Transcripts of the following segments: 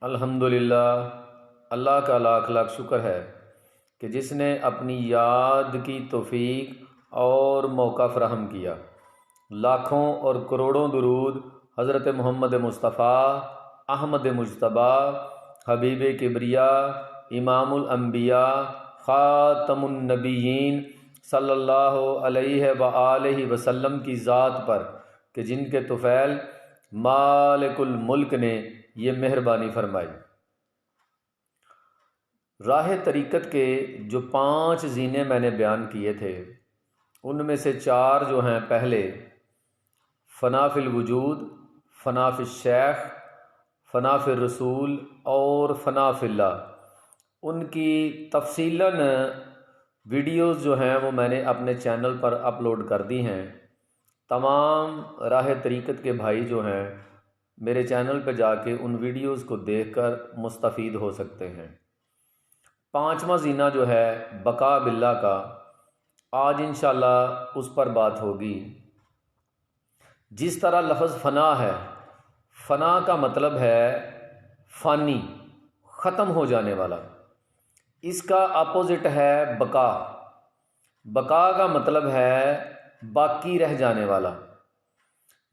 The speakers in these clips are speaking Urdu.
الحمدللہ، اللہ کا لاکھ لاکھ شکر ہے کہ جس نے اپنی یاد کی توفیق اور موقع فراہم کیا۔ لاکھوں اور کروڑوں درود حضرت محمد مصطفیٰ احمد مجتبیٰ حبیب کبریا امام الانبیاء خاتم النبیین صلی اللہ علیہ وآلہ وسلم کی ذات پر کہ جن کے طفیل مالک الملک نے یہ مہربانی فرمائی۔ راہ طریقت کے جو 5 زینے میں نے بیان کیے تھے، ان میں سے 4 جو ہیں، پہلے فنا فی الوجود، فنا فی الشیخ، فنا فی الرسول اور فنا فی اللہ، ان کی تفصیلاً ویڈیوز جو ہیں وہ میں نے اپنے چینل پر اپلوڈ کر دی ہیں۔ تمام راہ طریقت کے بھائی جو ہیں میرے چینل پہ جا کے ان ویڈیوز کو دیکھ کر مستفید ہو سکتے ہیں۔ 5واں زینہ جو ہے بقا باللہ کا، آج انشاءاللہ اس پر بات ہوگی۔ جس طرح لفظ فنا ہے، فنا کا مطلب ہے فانی، ختم ہو جانے والا۔ اس کا اپوزٹ ہے بقا۔ بقا کا مطلب ہے باقی رہ جانے والا۔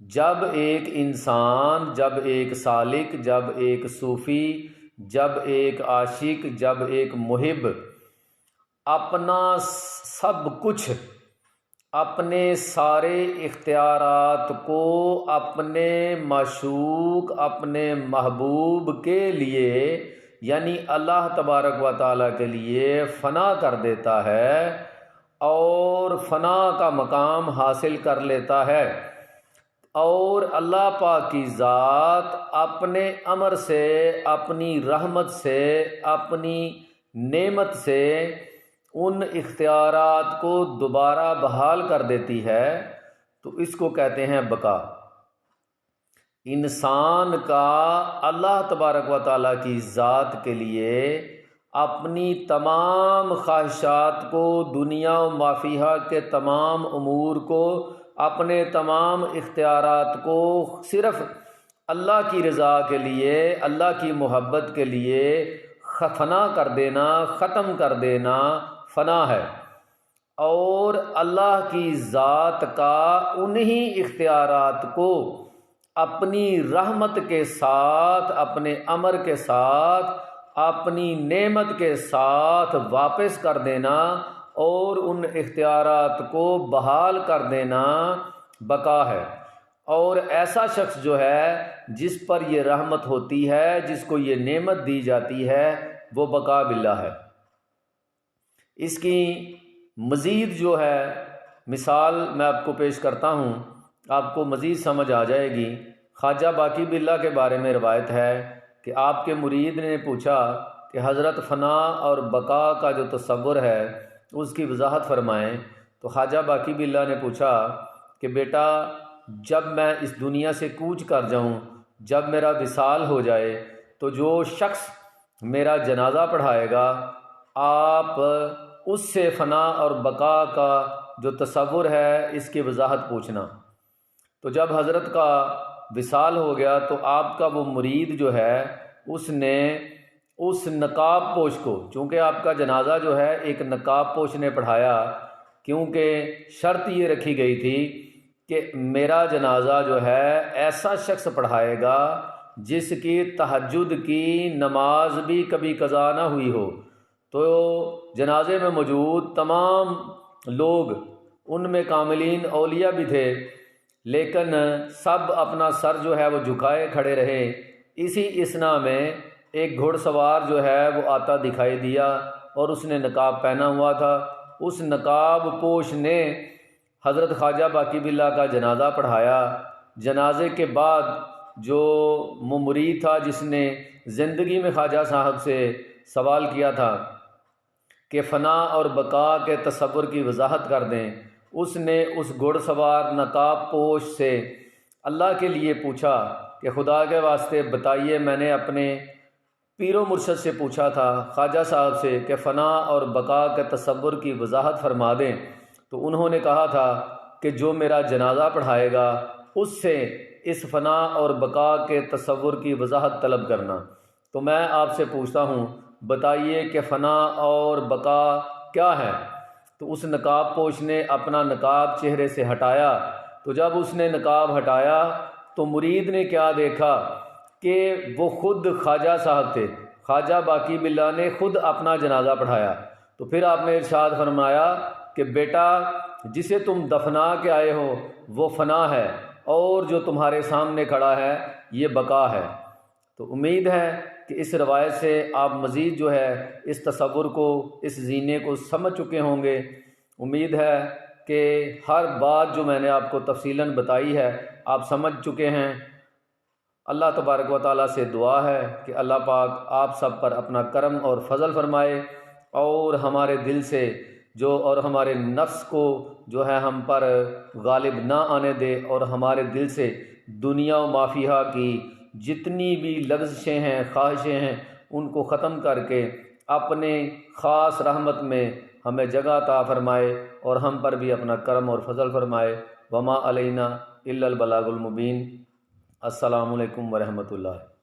جب ایک انسان، جب ایک سالک، جب ایک صوفی، جب ایک عاشق، جب ایک محب اپنا سب کچھ، اپنے سارے اختیارات کو اپنے معشوق، اپنے محبوب کے لیے یعنی اللہ تبارک و تعالیٰ کے لیے فنا کر دیتا ہے اور فنا کا مقام حاصل کر لیتا ہے، اور اللہ پاک کی ذات اپنے امر سے، اپنی رحمت سے، اپنی نعمت سے ان اختیارات کو دوبارہ بحال کر دیتی ہے، تو اس کو کہتے ہیں بقا۔ انسان کا اللہ تبارک و تعالیٰ کی ذات کے لیے اپنی تمام خواہشات کو، دنیا و ما فیہا کے تمام امور کو، اپنے تمام اختیارات کو صرف اللہ کی رضا کے لیے، اللہ کی محبت کے لیے فنا کر دینا، ختم کر دینا فنا ہے۔ اور اللہ کی ذات کا انہی اختیارات کو اپنی رحمت کے ساتھ، اپنے امر کے ساتھ، اپنی نعمت کے ساتھ واپس کر دینا اور ان اختیارات کو بحال کر دینا بقا ہے۔ اور ایسا شخص جو ہے جس پر یہ رحمت ہوتی ہے، جس کو یہ نعمت دی جاتی ہے، وہ بقا باللہ ہے۔ اس کی مزید جو ہے مثال میں آپ کو پیش کرتا ہوں، آپ کو مزید سمجھ آ جائے گی۔ خواجہ باقی باللہ کے بارے میں روایت ہے کہ آپ کے مرید نے پوچھا کہ حضرت فنا اور بقا کا جو تصور ہے اس کی وضاحت فرمائیں، تو خواجہ باقی باللہ نے پوچھا کہ بیٹا، جب میں اس دنیا سے کوچ کر جاؤں، جب میرا وصال ہو جائے، تو جو شخص میرا جنازہ پڑھائے گا، آپ اس سے فنا اور بقا کا جو تصور ہے اس کی وضاحت پوچھنا۔ تو جب حضرت کا وصال ہو گیا تو آپ کا وہ مرید جو ہے اس نے اس نقاب پوش کو، چونکہ آپ کا جنازہ جو ہے ایک نقاب پوش نے پڑھایا، کیونکہ شرط یہ رکھی گئی تھی کہ میرا جنازہ جو ہے ایسا شخص پڑھائے گا جس کی تہجد کی نماز بھی کبھی قضا نہ ہوئی ہو۔ تو جنازے میں موجود تمام لوگ، ان میں کاملین اولیاء بھی تھے، لیکن سب اپنا سر جو ہے وہ جھکائے کھڑے رہے۔ اسی اثنا میں ایک گھوڑ سوار جو ہے وہ آتا دکھائی دیا اور اس نے نقاب پہنا ہوا تھا۔ اس نقاب پوش نے حضرت خواجہ باقی باللہ کا جنازہ پڑھایا۔ جنازے کے بعد جو مرید تھا جس نے زندگی میں خواجہ صاحب سے سوال کیا تھا کہ فنا اور بقا کے تصور کی وضاحت کر دیں، اس نے اس گھوڑ سوار نقاب پوش سے اللہ کے لیے پوچھا کہ خدا کے واسطے بتائیے، میں نے اپنے پیر و مرشد سے پوچھا تھا، خواجہ صاحب سے، کہ فنا اور بقا کے تصور کی وضاحت فرما دیں، تو انہوں نے کہا تھا کہ جو میرا جنازہ پڑھائے گا اس سے اس فنا اور بقا کے تصور کی وضاحت طلب کرنا۔ تو میں آپ سے پوچھتا ہوں، بتائیے کہ فنا اور بقا کیا ہے؟ تو اس نقاب پوش نے اپنا نقاب چہرے سے ہٹایا، تو جب اس نے نقاب ہٹایا تو مرید نے کیا دیکھا کہ وہ خود خواجہ صاحب تھے۔ خواجہ باقی باللہ نے خود اپنا جنازہ پڑھایا۔ تو پھر آپ نے ارشاد فرمایا کہ بیٹا، جسے تم دفنا کے آئے ہو وہ فنا ہے، اور جو تمہارے سامنے کھڑا ہے یہ بقا ہے۔ تو امید ہے کہ اس روایت سے آپ مزید جو ہے اس تصور کو، اس زینے کو سمجھ چکے ہوں گے۔ امید ہے کہ ہر بات جو میں نے آپ کو تفصیلاً بتائی ہے آپ سمجھ چکے ہیں۔ اللہ تبارک و تعالیٰ سے دعا ہے کہ اللہ پاک آپ سب پر اپنا کرم اور فضل فرمائے، اور ہمارے دل سے اور ہمارے نفس کو جو ہے ہم پر غالب نہ آنے دے، اور ہمارے دل سے دنیا و ما فیہا کی جتنی بھی لغزشیں ہیں، خواہشیں ہیں، ان کو ختم کر کے اپنے خاص رحمت میں ہمیں جگہ عطا فرمائے، اور ہم پر بھی اپنا کرم اور فضل فرمائے۔ وما علینا الا البلاغ المبین۔ السلام علیکم ورحمۃ اللہ۔